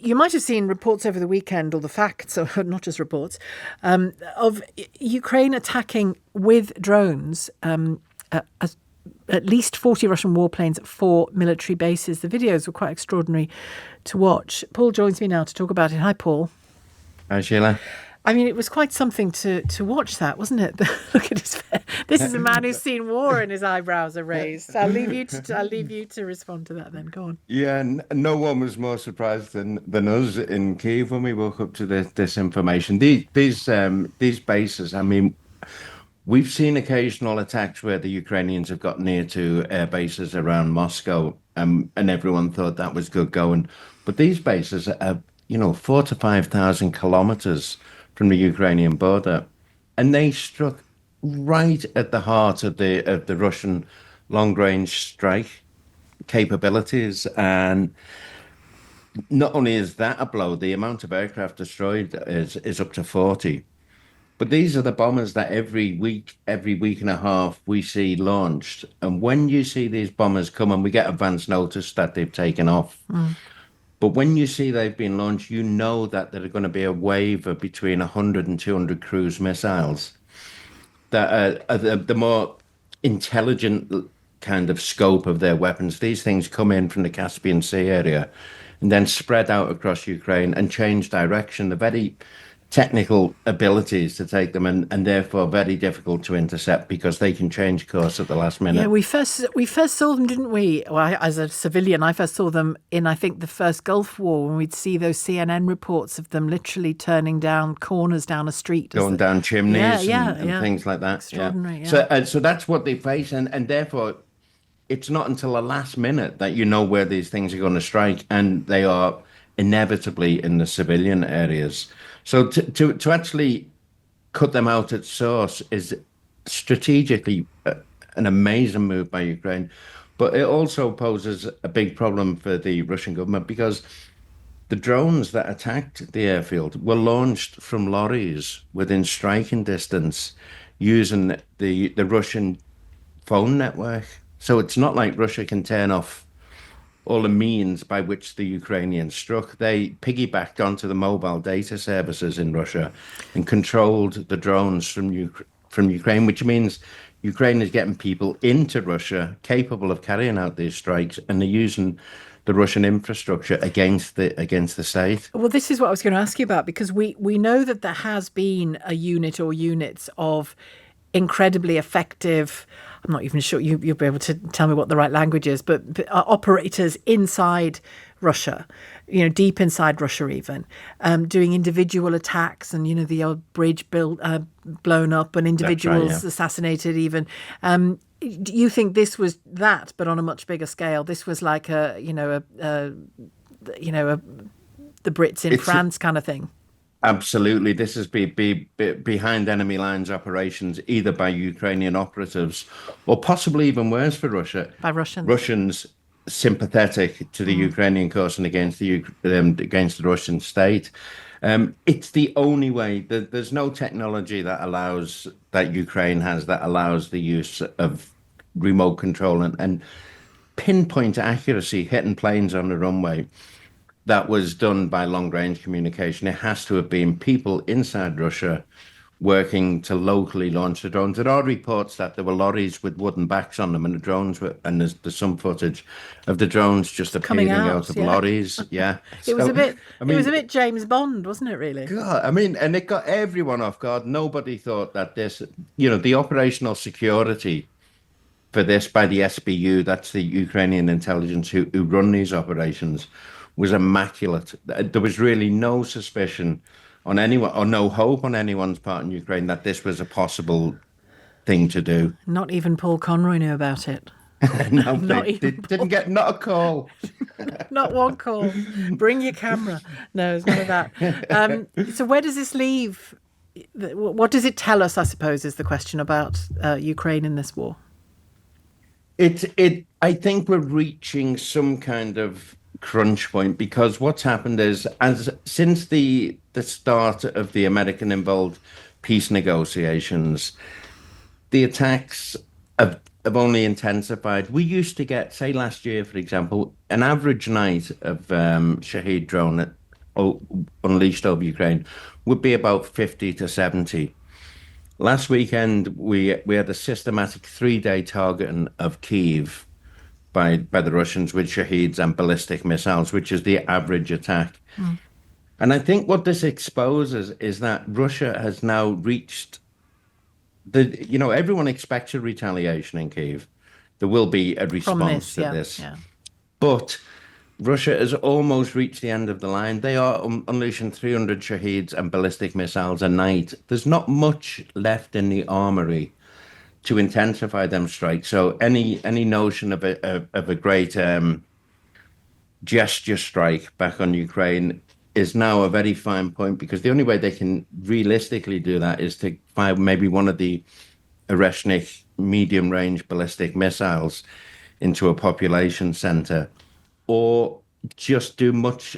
You might have seen reports over the weekend, or the facts, or not just reports, of Ukraine attacking with drones at least 40 Russian warplanes at 4 military bases. The videos were quite extraordinary to watch. Paul joins me now to talk about it. Hi, Paul. Hi, Sheila. I mean, it was quite something to watch that, wasn't it? Look at his face. This is a man who's seen war and his eyebrows are raised. I'll leave you to respond to that then. Go on. Yeah, no one was more surprised than us in Kyiv when we woke up to this information. These bases, I mean, we've seen occasional attacks where the Ukrainians have got near to air bases around Moscow, and everyone thought that was good going. But these bases are, 4,000 to 5,000 kilometers from the Ukrainian border, and they struck right at the heart of the Russian long-range strike capabilities. And not only is that a blow, the amount of aircraft destroyed is up to 40. But these are the bombers that every week and a half, we see launched. And when you see these bombers come, and we get advance notice that they've taken off. But when you see they've been launched, you know that there are going to be a wave of between 100 and 200 cruise missiles that are the more intelligent kind of scope of their weapons. These things come in from the Caspian Sea area and then spread out across Ukraine and change direction. They're very technical abilities to take them, and therefore very difficult to intercept because they can change course at the last minute. Yeah, we first saw them, didn't we? Well, as a civilian, I first saw them in, I think, the first Gulf War, when we'd see those CNN reports of them literally turning down corners down a street. Going down chimneys and things like that. Extraordinary, yeah. So that's what they face, and therefore it's not until the last minute that you know where these things are going to strike, and they are inevitably in the civilian areas. So to actually cut them out at source is strategically an amazing move by Ukraine. But it also poses a big problem for the Russian government, because the drones that attacked the airfield were launched from lorries within striking distance using the Russian phone network. So it's not like Russia can turn off all the means by which the Ukrainians struck. They piggybacked onto the mobile data services in Russia and controlled the drones from Ukraine, which means Ukraine is getting people into Russia capable of carrying out these strikes, and they're using the Russian infrastructure against the state. Well, this is what I was going to ask you about, because we know that there has been a unit or units of incredibly effective, I'm not even sure you'll be able to tell me what the right language is, but operators inside Russia, deep inside Russia even, doing individual attacks, and, the old bridge blown up and individuals assassinated even. Do you think this was that, but on a much bigger scale? This was like the Brits in France kind of thing? Absolutely. This is behind enemy lines operations, either by Ukrainian operatives or possibly even worse for Russia, by Russians. Russians sympathetic to the Ukrainian cause and against the Russian state. It's the only way. There's no technology that Ukraine has that allows the use of remote control and pinpoint accuracy hitting planes on the runway. That was done by long-range communication. It has to have been people inside Russia working to locally launch the drones. There are reports that there were lorries with wooden backs on them, and the drones were, and there's some footage of the drones just appearing out of lorries. Yeah, it was a bit James Bond, wasn't it? Really? God, I mean, and it got everyone off guard. Nobody thought that this, the operational security for this by the SBU, that's the Ukrainian intelligence who run these operations, was immaculate. There was really no suspicion on anyone, or no hope on anyone's part in Ukraine that this was a possible thing to do. Not even Paul Conroy knew about it. No, didn't get not a call. Not one call. Bring your camera. No, it's none of that. So where does this leave? What does it tell us, I suppose, is the question about Ukraine in this war? I think we're reaching some kind of crunch point, because what's happened is, since the start of the American-involved peace negotiations, the attacks have only intensified. We used to get, say last year, for example, an average night of Shahed drone unleashed over Ukraine would be about 50 to 70. Last weekend, we had a systematic 3-day targeting of Kyiv by the Russians with Shaheeds and ballistic missiles, which is the average attack. And I think what this exposes is that Russia has now reached everyone expects a retaliation in Kyiv. There will be a response to this. Yeah. But Russia has almost reached the end of the line. They are unleashing 300 Shaheeds and ballistic missiles a night. There's not much left in the armory to intensify them strikes. So any notion of a great gesture strike back on Ukraine is now a very fine point, because the only way they can realistically do that is to fire maybe one of the Oreshnik medium-range ballistic missiles into a population center, or just do much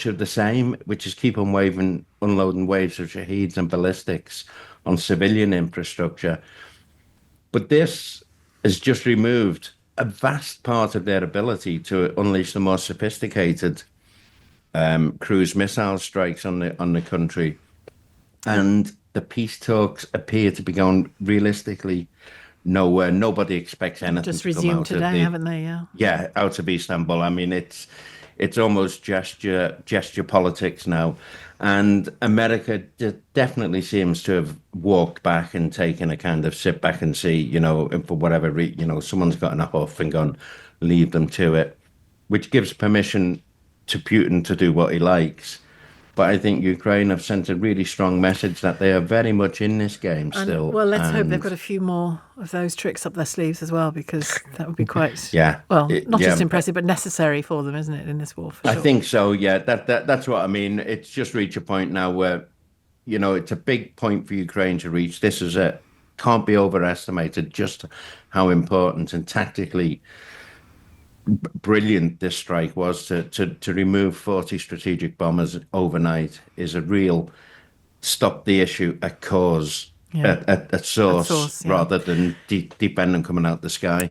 of the same, which is keep on unloading waves of Shaheeds and ballistics on civilian infrastructure. But this has just removed a vast part of their ability to unleash the more sophisticated cruise missile strikes on the country, and the peace talks appear to be going realistically nowhere. Nobody expects anything Just to come resumed out today, haven't they? Yeah, out of Istanbul. I mean, it's almost gesture politics now, and America definitely seems to have walked back and taken a kind of sit back and see, and for whatever reason, someone's gotten a huff and gone, leave them to it, which gives permission to Putin to do what he likes. But I think Ukraine have sent a really strong message that they are very much in this game still. Well, let's hope they've got a few more of those tricks up their sleeves as well, because that would be quite, not just impressive, but necessary for them, isn't it, in this war? For sure. I think so, yeah. That's what I mean. It's just reached a point now where, it's a big point for Ukraine to reach. Can't be overestimated just how important and tactically brilliant this strike was. To remove 40 strategic bombers overnight is a real stop the issue at cause, at source, rather than deep end and coming out the sky.